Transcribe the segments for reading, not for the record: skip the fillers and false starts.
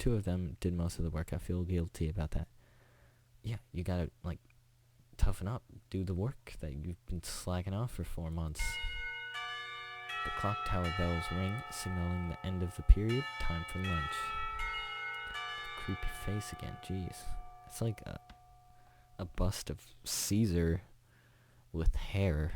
two of them did most of the work. I feel guilty about that. Yeah, you gotta, toughen up. Do the work that you've been slacking off for 4 months. The clock tower bells ring, signaling the end of the period. Time for lunch. Creepy face again. Jeez. It's like a bust of Caesar with hair.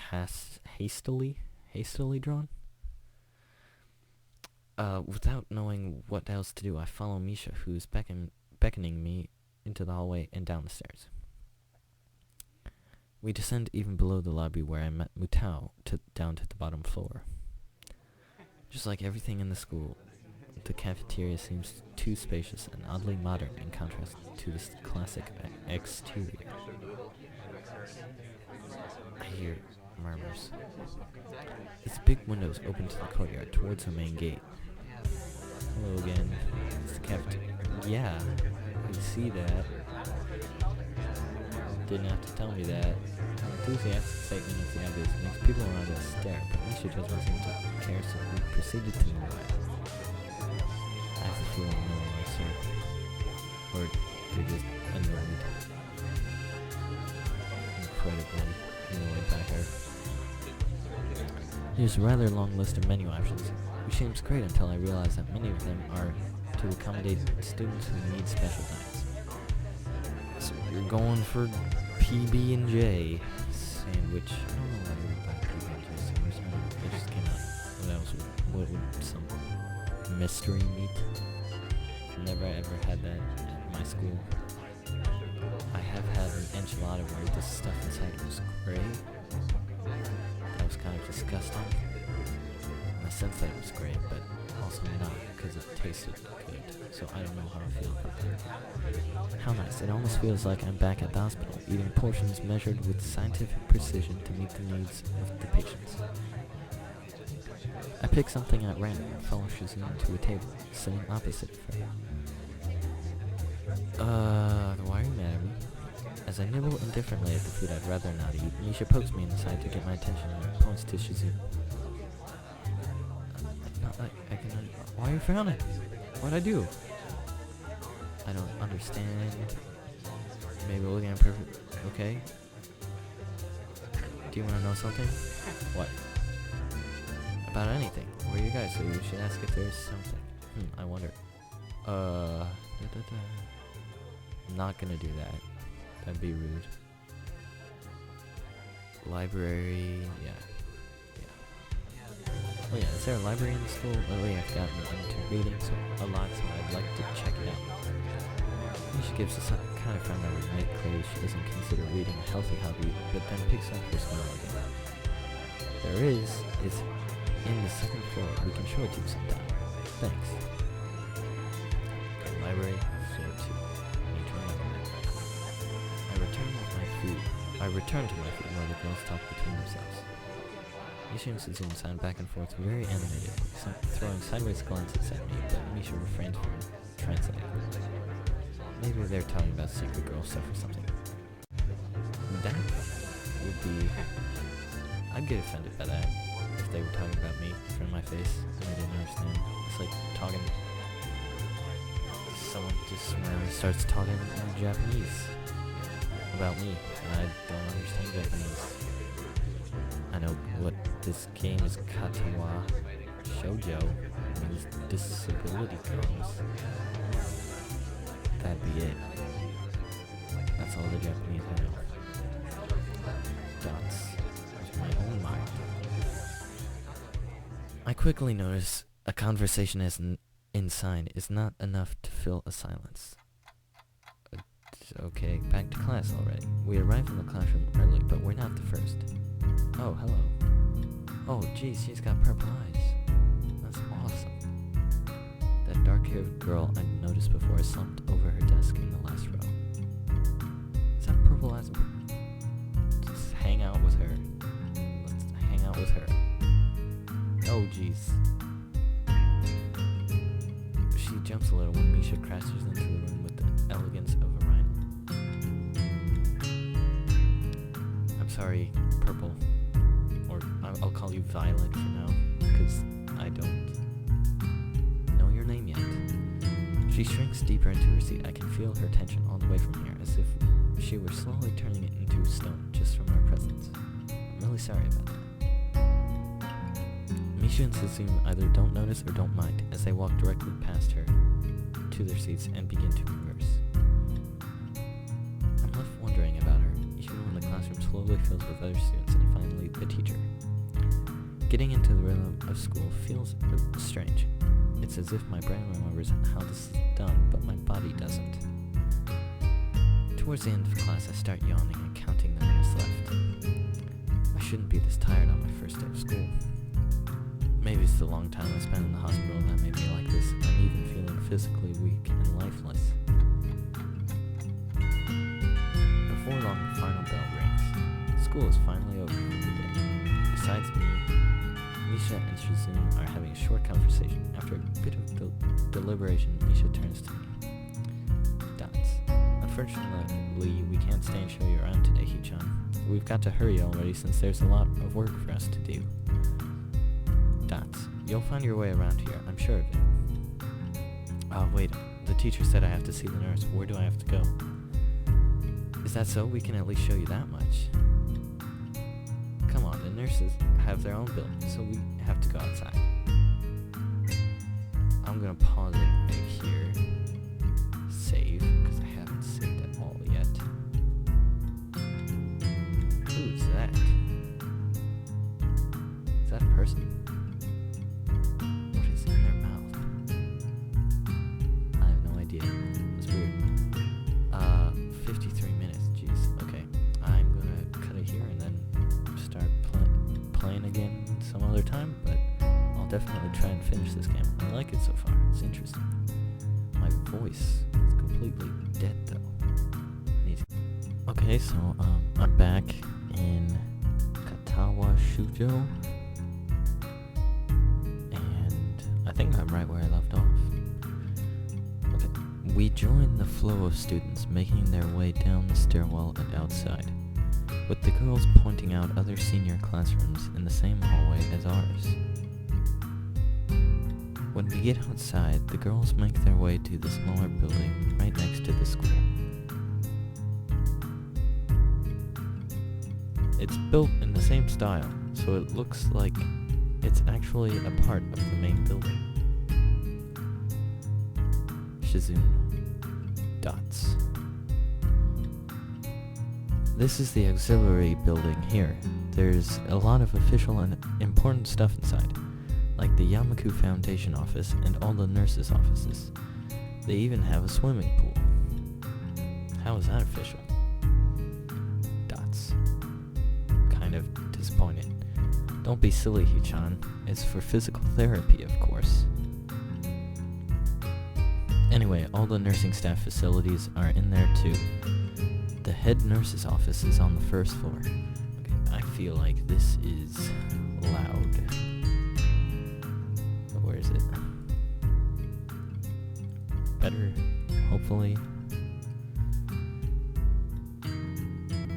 Hastily drawn. Without knowing what else to do, I follow Misha, who's beckoning me into the hallway and down the stairs. We descend even below the lobby where I met Mutao down to the bottom floor. Just like everything in the school, the cafeteria seems too spacious and oddly modern in contrast to this classic exterior. I hear murmurs. Its big windows open to the courtyard towards the main gate. Hello again. It's the cafeteria. Yeah, I see that. Didn't have to tell me that. An enthusiastic statement of the obvious makes people around us stare, but Misha doesn't seem to care, so we proceeded to move on. I have the feeling no one likes her. Or they're just annoyed. Incredibly annoyed by her. There's a rather long list of menu options, which seems great until I realize that many of them are to accommodate students who need special diets. So you're going for PB&J sandwich. I don't know why you buy PB&J sandwich. It just came out. What else? What would some mystery meat? Never ever had that at my school. I have had an enchilada where the stuff inside was gray. That was kind of disgusting. In the sense that it was great, but also not, because it tasted good. So I don't know how I feel about that. How nice. It almost feels like I'm back at the hospital, eating portions measured with scientific precision to meet the needs of the patients. I pick something at random and follow Shazam to a table, sitting opposite of her. Why are you mad at me? As I nibble indifferently at the food I'd rather not eat, Nisha pokes me in the side to get my attention and points to Shazam. Why are you frowning? What'd I do? I don't understand. Maybe looking at perfect. Okay. Do you want to know something? What? About anything. Where are you guys? So you should ask if there's something. I wonder. I'm not gonna do that. That'd be rude. Library. Yeah. Oh yeah, is there a library in the school? Lately I've gotten into reading a lot, so I'd like to check it out. She gives us a kind of friend that would make clear she doesn't consider reading a healthy hobby, but then picks up her smile again. There is in the second floor. We can show it to you sometime. Thanks. The library, floor 2. I need to remember that. I return to my food while the girls talk between themselves. Misha and Suzume sound back and forth, very animated, throwing sideways glances at me, but Misha refrains from translating. Maybe they're talking about secret girl stuff or something. That would be... I'd get offended by that, if they were talking about me in front of my face, and I didn't understand. It's like talking... Someone just randomly starts talking in Japanese about me, and I don't understand Japanese. I know what this game is. Katawa Shoujo means disability girls. That'd be it. That's all the Japanese I know. Dots of my own mind. I quickly notice a conversation as in sign is not enough to fill a silence. Okay, back to class already. We arrived in the classroom early, but we're not the first. Oh, hello. Oh, geez, she's got purple eyes. That's awesome. That dark-haired girl I noticed before slumped over her desk in the last row. Is that purple eyes? Just hang out with her. Let's hang out with her. Oh, jeez. She jumps a little when Misha crashes into the room with the elegance of a rhino. I'm sorry, purple. Or I'll call you Violet for now, because I don't She shrinks deeper into her seat. I can feel her tension all the way from here, as if she were slowly turning it into stone just from our presence. I'm really sorry about that. Misha and Suzume either don't notice or don't mind, as they walk directly past her to their seats and begin to converse. I'm left wondering about her, even when the classroom slowly fills with other students and finally the teacher. Getting into the rhythm of school feels strange. It's as if my brain remembers how this is done, but my body doesn't. Towards the end of class, I start yawning and counting the minutes left. I shouldn't be this tired on my first day of school. Maybe it's the long time I spent in the hospital that made me like this. I'm even feeling physically weak and lifeless. Before long, the final bell rings. School is finally over for the day. Besides me, Misha and Suzume are having a short conversation. After a bit of deliberation, Misha turns to me. Dots. Unfortunately, we can't stay and show you around today, Hichan. We've got to hurry already since there's a lot of work for us to do. Dots. You'll find your way around here, I'm sure of it. Oh, wait. The teacher said I have to see the nurse. Where do I have to go? Is that so? We can at least show you that much. Come on, the nurses have their own building, so we have to go outside. I'm gonna pause it right here. Save, because I haven't saved at all yet. Who's that? Is that a person? What is in their mouth? I have no idea. It's weird. 53 minutes, jeez. Okay, I'm gonna cut it here and then start playing again some other time, but I'll definitely try and finish this game. I like it so far. It's interesting. My voice is completely dead though. Okay, so I'm back in Katawa Shoujo, and I think I'm right where I left off. Okay, we join the flow of students making their way down the stairwell and outside, with the girls pointing out other senior classrooms in the same hallway as ours. When we get outside, the girls make their way to the smaller building right next to the square. It's built in the same style, so it looks like it's actually a part of the main building. Suzume. Dots. This is the auxiliary building here. There's a lot of official and important stuff inside, like the Yamaku Foundation office and all the nurses' offices. They even have a swimming pool. How is that official? Dots. Kind of disappointed. Don't be silly, Hichan. It's for physical therapy, of course. Anyway, all the nursing staff facilities are in there too. The head nurse's office is on the first floor. Okay, I feel like this is loud. So where is it? Better, hopefully.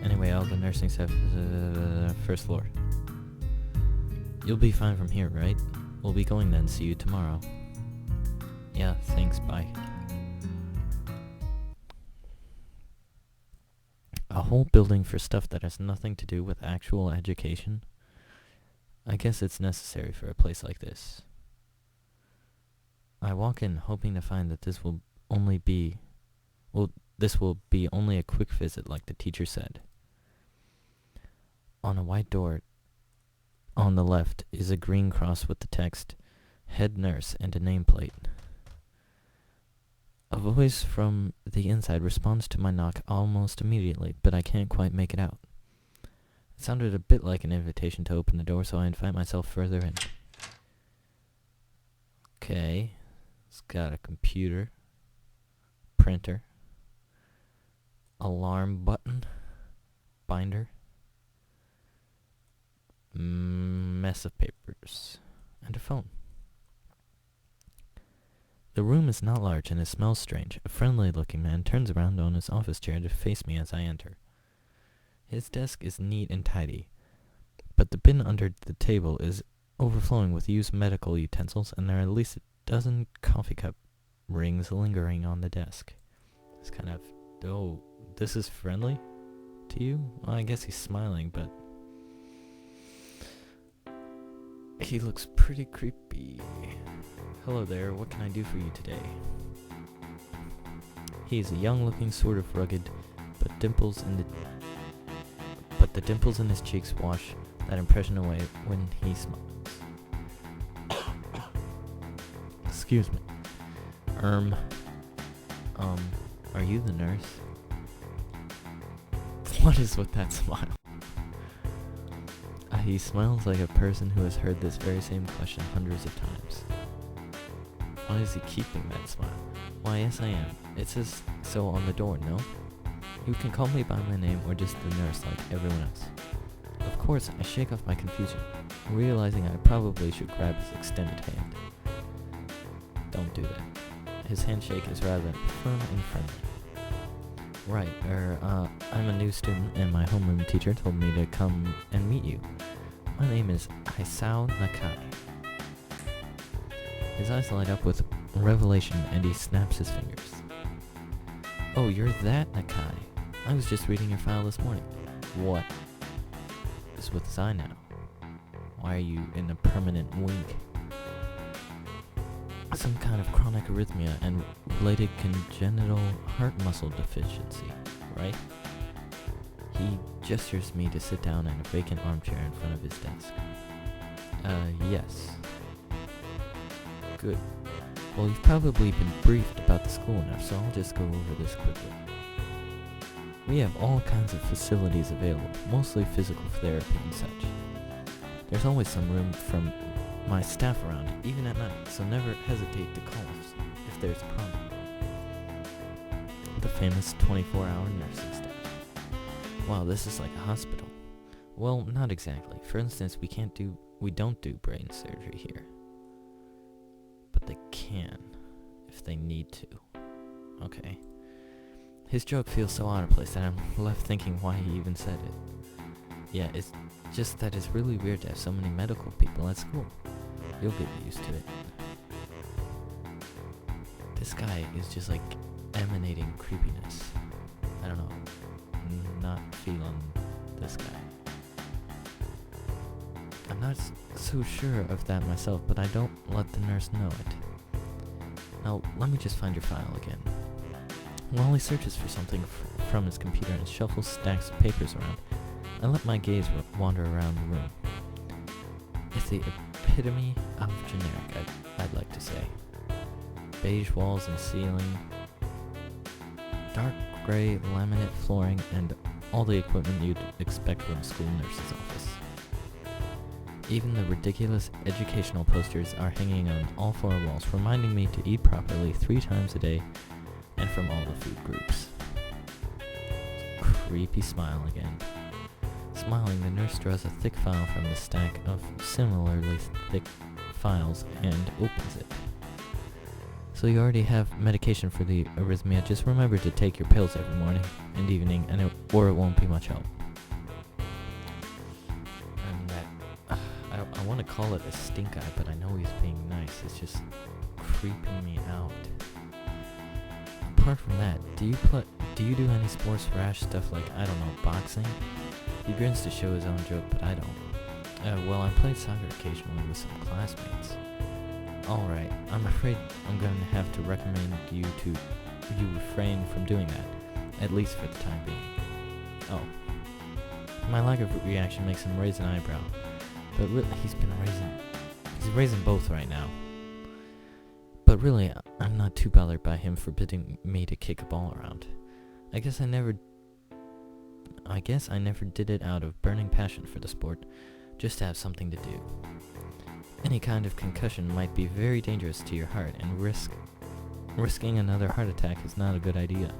Anyway, all the nursing staff is first floor. You'll be fine from here, right? We'll be going then. See you tomorrow. Yeah, thanks, bye. A whole building for stuff that has nothing to do with actual education? I guess it's necessary for a place like this. I walk in hoping to find that this will be only a quick visit like the teacher said. On a white door on the left is a green cross with the text, Head Nurse, and a nameplate. A voice from the inside responds to my knock almost immediately, but I can't quite make it out. It sounded a bit like an invitation to open the door, so I invite myself further in. Okay, it's got a computer, printer, alarm button, binder, mess of papers, and a phone. The room is not large and it smells strange. A friendly-looking man turns around on his office chair to face me as I enter. His desk is neat and tidy, but the bin under the table is overflowing with used medical utensils, and there are at least a dozen coffee cup rings lingering on the desk. It's kind of, oh, this is friendly to you? Well, I guess he's smiling, but he looks pretty creepy. Hello there, what can I do for you today? He's a young-looking, sort of rugged, but the dimples in his cheeks wash that impression away when he smiles. Excuse me. Are you the nurse? What is with that smile? He smiles like a person who has heard this very same question hundreds of times. Why is he keeping that smile? Why, yes I am. It says so on the door, no? You can call me by my name or just the nurse like everyone else. Of course, I shake off my confusion, realizing I probably should grab his extended hand. Don't do that. His handshake is rather firm and friendly. Right, I'm a new student and my homeroom teacher told me to come and meet you. My name is Hisao Nakai. His eyes light up with revelation and he snaps his fingers. Oh, you're that Nakai. I was just reading your file this morning. What is with his eye now? Why are you in a permanent wink? Some kind of chronic arrhythmia and related congenital heart muscle deficiency, right? He gestures me to sit down in a vacant armchair in front of his desk. Yes. Good. Well, you've probably been briefed about the school enough, so I'll just go over this quickly. We have all kinds of facilities available, mostly physical therapy and such. There's always some room from my staff around, even at night, so never hesitate to call us if there's a problem. The famous 24-hour nursing staff. Wow, this is like a hospital. Well, not exactly. For instance, we don't do brain surgery here. But they can, if they need to. Okay. His joke feels so out of place that I'm left thinking why he even said it. Yeah, it's just that it's really weird to have so many medical people at school. You'll get used to it. This guy is just like emanating creepiness. I don't know. Not feeling this guy. I'm not so sure of that myself, but I don't let the nurse know it. Now, let me just find your file again. While he searches for something from his computer and shuffles stacks of papers around, I let my gaze wander around the room. It's the epitome of generic, I'd like to say. Beige walls and ceiling, dark gray laminate flooring, and all the equipment you'd expect from a school nurse's office. Even the ridiculous educational posters are hanging on all four walls, reminding me to eat properly 3 times a day and from all the food groups. Creepy smile again. Smiling, the nurse draws a thick file from the stack of similarly thick files and opens it. So you already have medication for the arrhythmia. Just remember to take your pills every morning and evening, or it won't be much help. And that, I want to call it a stink eye, but I know he's being nice. It's just creeping me out. Apart from that, do you do any sports rash stuff like, I don't know, boxing? He grins to show his own joke, but I don't. Well, I played soccer occasionally with some classmates. Alright, I'm afraid I'm going to have to recommend you refrain from doing that, at least for the time being. Oh. My lack of reaction makes him raise an eyebrow, but really, he's raising both right now. But really, I'm not too bothered by him forbidding me to kick a ball around. I guess I never did it out of burning passion for the sport, just to have something to do. Any kind of concussion might be very dangerous to your heart, and risking another heart attack is not a good idea.